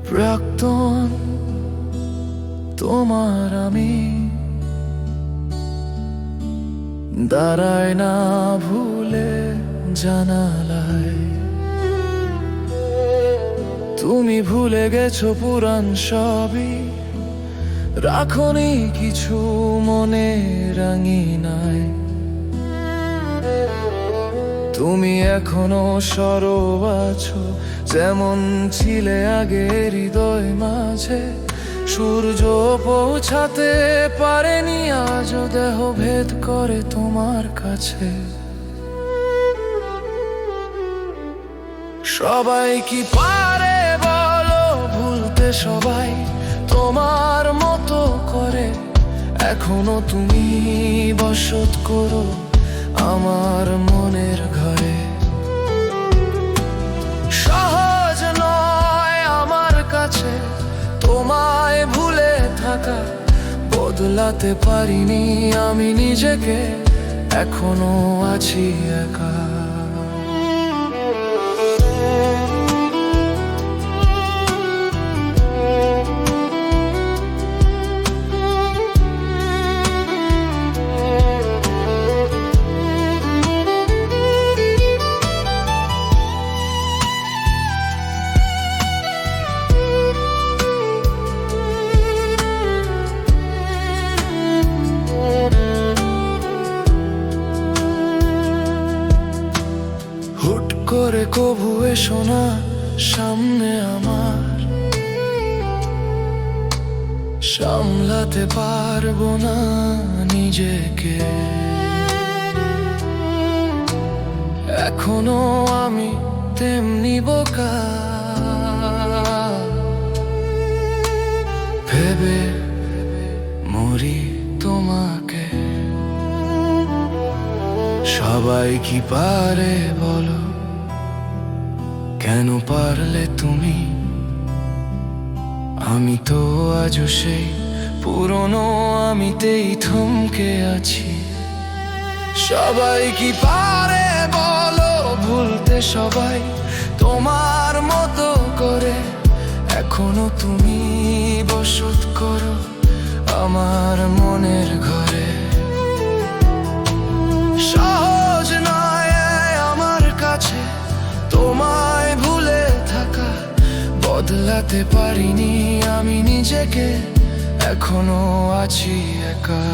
প্রাক্তন তোমার আমি দাঁড়ায় না ভুলে জানালায়। তুমি ভুলে গেছো পুরান সবই, রাখনি কিছু মনে রাঙিনায়। তুমি এখনো সরব আছো যেমন ছিলে আগে হৃদয় মাঝে। সূর্য পৌঁছাতে পারেনি আজও দেহ ভেদ করে তোমার কাছে। সবাই কি পারে বলো ভুলতে, সবাই তোমার মতো করে। এখনো তুমি বসত করো আমার মনের ঘরে। সহজ নয় আমার কাছে তোমায় ভুলে থাকা, বদলাতে পারিনি আমি নিজেকে, এখনো আছি একা। করে কবু এসো না সামনে আমার, সামলাতে পারবো না নিজেকে। এখনো আমি তেমনি বোকা, ভেবে মরি তোমাকে। সবাই কি পারে বলো, কেন পারলে তুমি? আমি তো আজও সেই পুরনো আমিতেই থমকে আছি। সবাই কি পারে বলো ভুলতে, সবাই তোমার মতো করে। এখনো তুমি বসত করো আমার মনের ঘরে। সহজ নয় আমার কাছে তোমায় ভুলে থাকা, বদলাতে পারিনি আমি নিজেকে, এখনো আছি একা।